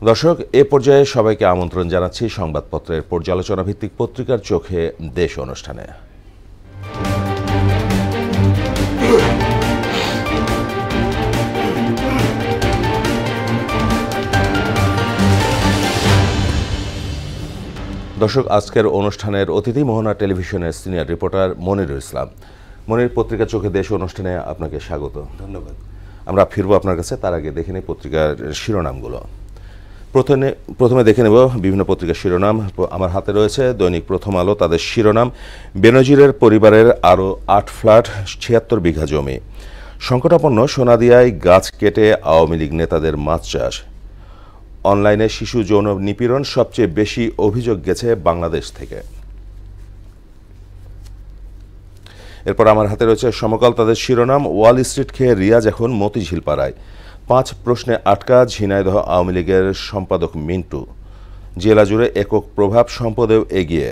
দর্শক, এ পর্যায়ে সবাইকে আমন্ত্রণ জানাচ্ছি সংবাদপত্রের পর্যালোচনা ভিত্তিক পত্রিকার চোখে দেশ অনুষ্ঠানে। দর্শক, আজকের অনুষ্ঠানের অতিথি মোহনা টেলিভিশনের সিনিয়র রিপোর্টার মনিরুল ইসলাম। মনির, পত্রিকা চোখে দেশ অনুষ্ঠানে আপনাকে স্বাগত। ধন্যবাদ। আমরা ফিরবো আপনার কাছে, তার আগে দেখে নিই পত্রিকার শিরোনামগুলো। প্রথমে দেখে নেব বিভিন্ন পত্রিকার শিরোনাম। আমার হাতে রয়েছে দৈনিক প্রথম আলো। তাদের শিরোনাম, বেনজিরের পরিবারের আরও ৮ ফ্ল্যাট, ৭৬ বিঘা জমি। সংকটাপন্ন সোনাদিয়ায় গাছ কেটে আওয়ামী লীগ নেতাদের মাছ চাষ। অনলাইনে শিশু যৌন নিপীড়ন, সবচেয়ে বেশি অভিযোগ গেছে বাংলাদেশ থেকে। এরপর আমার হাতে রয়েছে সমকাল। তাদের শিরোনাম, ওয়াল স্ট্রিট খেয়ে রিয়াজ এখন মতিঝিল পাড়ায়। ৫ প্রশ্নে আটকা ঝিনাইদহ আওয়ামী লীগের সম্পাদক মিন্টু। জেলা জুড়ে একক প্রভাব, সম্পদেও এগিয়ে।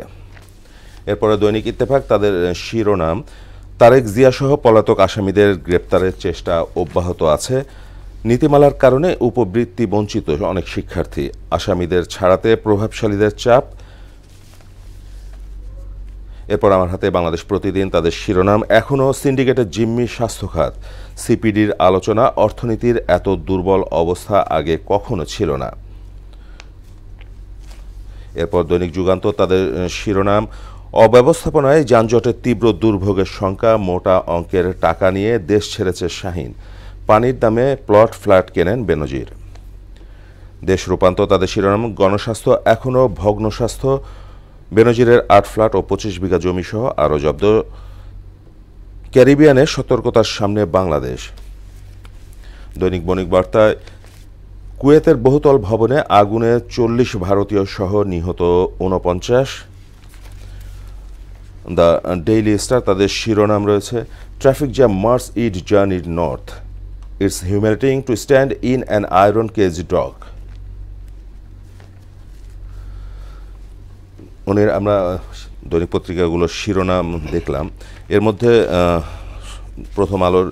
এরপরে দৈনিক ইত্তেফাক। তাদের শিরোনাম, তারেক জিয়াসহ পলাতক আসামিদের গ্রেপ্তারের চেষ্টা অব্যাহত আছে। নীতিমালার কারণে উপবৃত্তি বঞ্চিত অনেক শিক্ষার্থী। আসামিদের ছাড়াতে প্রভাবশালীদের চাপ। এরপর আমার হাতে বাংলাদেশ প্রতিদিন। তাদের শিরোনাম, এখনও সিন্ডিকেটের জিম্মি স্বাস্থ্য খাত। সিপিডির আলোচনা, অর্থনীতির এত দুর্বল অবস্থা আগে কখনো ছিল না। এরপর দৈনিক যুগান্তর। তাদের শিরোনাম, অব্যবস্থাপনায় যানজটের তীব্র দুর্ভোগের শঙ্কা। মোটা অঙ্কের টাকা নিয়ে দেশ ছেড়েছে শাহীন। পানির দামে প্লট ফ্ল্যাট কেনেন বেনজির। দেশ রূপান্তর। তাদের শিরোনাম, গণস্বাস্থ্য এখনও ভগ্ন স্বাস্থ্য। বেনজিরের ৮ ফ্ল্যাট ও ২৫ বিঘা জমিসহ আরও জব্দ। ক্যারিবিয়ানে সতর্কতার সামনে বাংলাদেশ। দৈনিক বণিক বার্তায়, কুয়েতের বহুতল ভবনে আগুনে ৪০ ভারতীয় সহ নিহত ৪৯। The daily star. তাদের শিরোনাম রয়েছে, traffic jam mars it journey north. It's humiliating to stand in an iron cage dock. আমরা দৈনিক পত্রিকাগুলোর শিরোনাম দেখলাম। এর মধ্যে প্রথম আলোর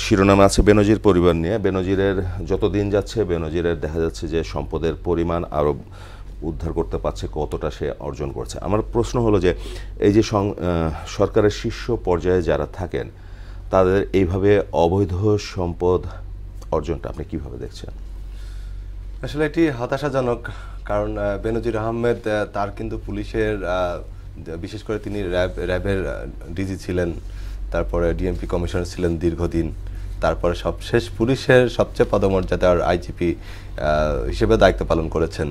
শিরোনাম আছে বেনজির পরিবার নিয়ে। বেনজিরের যত দিন যাচ্ছে, বেনজিরের দেখা যাচ্ছে যে সম্পদের পরিমাণ আরও উদ্ধার করতে পারছে, কতটা সে অর্জন করছে। আমার প্রশ্ন হলো যে, এই যে সরকারের শীর্ষ পর্যায়ে যারা থাকেন, তাদের এইভাবে অবৈধ সম্পদ অর্জনটা আপনি কিভাবে দেখছেন? আসলে এটি হতাশাজনক, কারণ বেনজির আহমেদ তার কিন্তু পুলিশের, বিশেষ করে তিনি র্যাবের ডিজি ছিলেন, তারপরে ডিএমপি কমিশনার ছিলেন দীর্ঘদিন, তারপরে সবশেষ পুলিশের সবচেয়ে পদমর্যাদার আইজিপি হিসেবে দায়িত্ব পালন করেছেন।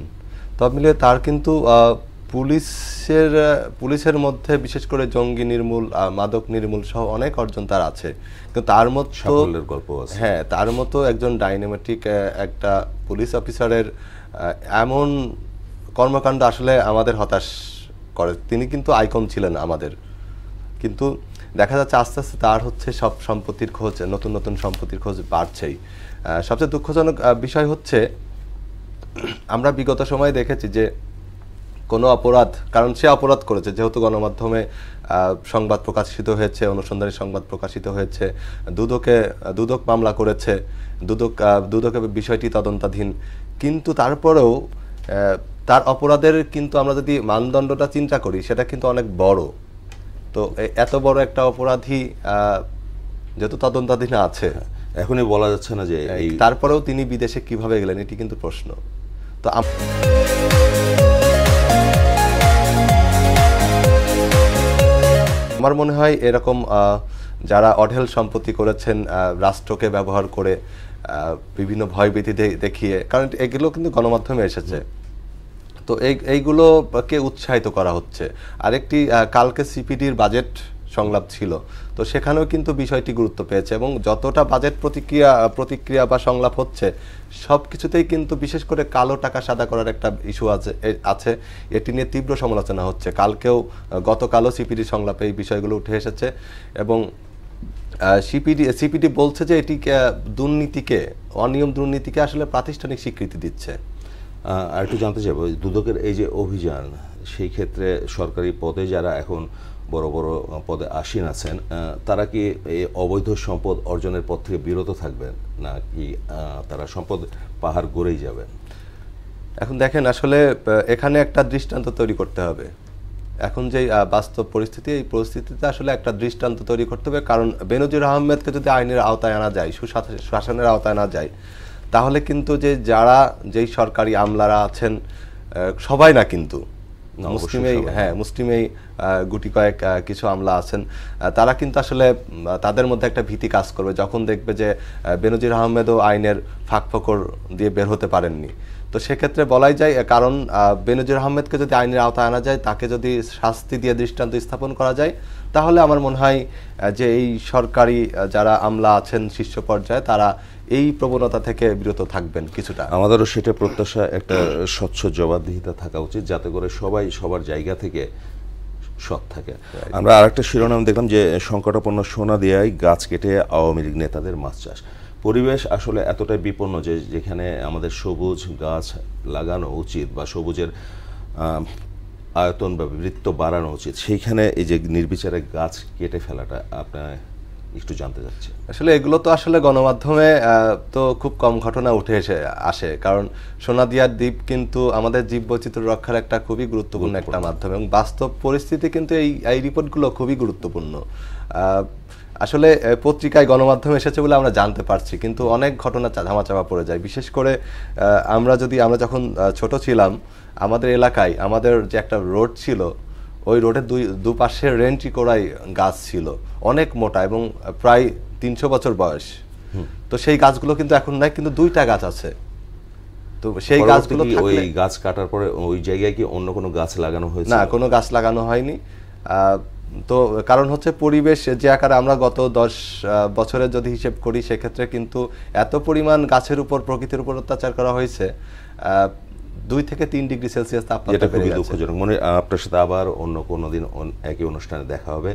সব মিলিয়ে তার কিন্তু পুলিশের মধ্যে বিশেষ করে জঙ্গি নির্মূল, মাদক নির্মূল সহ অনেক অর্জন তার আছে। কিন্তু তার মতো গল্প আছে। হ্যাঁ, তার মতো একজন ডাইনামেটিক একটা পুলিশ অফিসারের এমন কর্মকাণ্ড আসলে আমাদের হতাশ করে। তিনি কিন্তু আইকন ছিলেন আমাদের, কিন্তু দেখা যাচ্ছে আস্তে আস্তে তার সব সম্পত্তির খোঁজ, নতুন নতুন সম্পত্তির খোঁজ বাড়ছেই। সবচেয়ে দুঃখজনক বিষয় হচ্ছে, আমরা বিগত সময়ে দেখেছি যে কোনো অপরাধ, কারণ সে অপরাধ করেছে, যেহেতু গণমাধ্যমে সংবাদ প্রকাশিত হয়েছে, অনুসন্ধানী সংবাদ প্রকাশিত হয়েছে, দুদক মামলা করেছে, দুদকের বিষয়টি তদন্তাধীন, কিন্তু তারপরেও তার অপরাধের কিন্তু আমরা যদি মানদণ্ডটা চিন্তা করি, সেটা কিন্তু অনেক বড়। তো এত বড় একটা অপরাধী যেহেতু তদন্তাধীন আছে, এখনই বলা যাচ্ছে না যে তারপরেও তিনি বিদেশে কিভাবে গেলেন, এটি কিন্তু প্রশ্ন। তো আমার মনে হয় এরকম যারা অঢেল সম্পত্তি করেছেন, রাষ্ট্রকে ব্যবহার করে বিভিন্ন ভয়ভীতি দেখিয়ে, কারণ এগুলো কিন্তু গণমাধ্যমে এসেছে, তো এইগুলোকে উৎসাহিত করা হচ্ছে। আরেকটি, কালকে সিপিডির বাজেট সংলাপ ছিল, তো সেখানেও কিন্তু বিষয়টি গুরুত্ব পেয়েছে, এবং যতটা বাজেট প্রতিক্রিয়া বা সংলাপ হচ্ছে, সব কিছুতেই কিন্তু বিশেষ করে কালো টাকা সাদা করার একটা ইস্যু আছে। এটি নিয়ে তীব্র সমালোচনা হচ্ছে। গতকালও সিপিডি সংলাপে এই বিষয়গুলো উঠে এসেছে, এবং সিপিডি বলছে যে এটি অনিয়ম দুর্নীতিকে আসলে প্রাতিষ্ঠানিক স্বীকৃতি দিচ্ছে। আর একটু জানতে চাইব, দুদকের এই যে অভিযান, সেই ক্ষেত্রে সরকারি পদে যারা এখন বড় বড় পদে আসীন আছেন, তারা কি এই অবৈধ সম্পদ অর্জনের পথ থেকে বিরত থাকবেন, নাকি তারা সম্পদ পাহাড় গড়েই যাবেন? এখন দেখেন আসলে এখানে একটা দৃষ্টান্ত তৈরি করতে হবে। এখন যে বাস্তব পরিস্থিতি, এই পরিস্থিতিতে আসলে একটা দৃষ্টান্ত তৈরি করতে হবে। কারণ বেনজির আহমেদকে যদি আইনের আওতায় আনা যায়, সুশাসনের আওতায় আনা যায়, তাহলে কিন্তু যেই সরকারি আমলারা আছেন, সবাই না কিন্তু মুসলিমেই গুটি কয়েক কিছু আমলা আছেন, তারা কিন্তু আসলে তাদের মধ্যে একটা ভীতি কাজ করবে যখন দেখবে যে বেনজির আহমেদও আইনের ফাঁকফোকর দিয়ে বের হতে পারেননি। তো সেক্ষেত্রে বলাই যায়, কারণ বেনজির আহমেদকে যদি আইনের আওতায় আনা যায়, তাকে যদি শাস্তি দিয়ে দৃষ্টান্ত স্থাপন করা যায়, তাহলে আমার মনে হয় যে এই সরকারি যারা আমলা আছেন শীর্ষ পর্যায়ে, তারা এই প্রবণতা থেকে বিরত থাকবেন কিছুটা। আমাদেরও সেটা প্রত্যাশা, একটা স্বচ্ছ জবাবদিহিতা থাকা উচিত, যাতে করে সবাই সবার জায়গা থেকে সৎ থাকে। আমরা আরেকটা শিরোনাম দেখলাম যে সংকটাপন্ন সোনাদিয়ায় গাছ কেটে আওয়ামী লীগ নেতাদের মাছ চাষ। পরিবেশ আসলে এতটাই বিপন্ন যে যেখানে আমাদের সবুজ গাছ লাগানো উচিত বা সবুজের আয়তন বা বৃত্ত বাড়ানো উচিত, সেইখানে এই যে নির্বিচারে গাছ কেটে ফেলাটা আপনার একটু জানতে চাচ্ছি। আসলে এগুলো তো আসলে গণমাধ্যমে তো খুব কম ঘটনা উঠে আসে, কারণ সোনাদিয়ার দ্বীপ কিন্তু আমাদের জীববৈচিত্র্য রক্ষার একটা খুবই গুরুত্বপূর্ণ একটা মাধ্যম, এবং বাস্তব পরিস্থিতি কিন্তু এই রিপোর্টগুলো খুবই গুরুত্বপূর্ণ। আসলে পত্রিকায় গণমাধ্যমে এসেছে বলে আমরা জানতে পারছি, কিন্তু অনেক ঘটনা ধামাচাপা পড়ে যায়। বিশেষ করে আমরা যখন ছোট ছিলাম, আমাদের এলাকায় আমাদের যে একটা রোড ছিল, ওই রোডের দুপাশে রেন্টি করাই গাছ ছিল, অনেক মোটা এবং প্রায় 300 বছর বয়স। তো সেই গাছগুলো কিন্তু এখন নাই, কিন্তু 2টা গাছ আছে। তো সেই গাছগুলো ওই গাছ কাটার পরে ওই জায়গায় কি অন্য কোনো গাছ লাগানো হয়েছে? না, কোনো গাছ লাগানো হয়নি। তো কারণ হচ্ছে পরিবেশ যে আকারে আমরা গত 10 বছরের যদি হিসেব করি, সেক্ষেত্রে কিন্তু এত পরিমাণ গাছের উপর, প্রকৃতির উপর অত্যাচার করা হয়েছে, 2 থেকে 3 ডিগ্রি সেলসিয়াস তাপমাত্রা বেড়ে গেছে। দুঃখজনক। আপনার সাথে আবার অন্য কোনো দিন একই অনুষ্ঠানে দেখা হবে।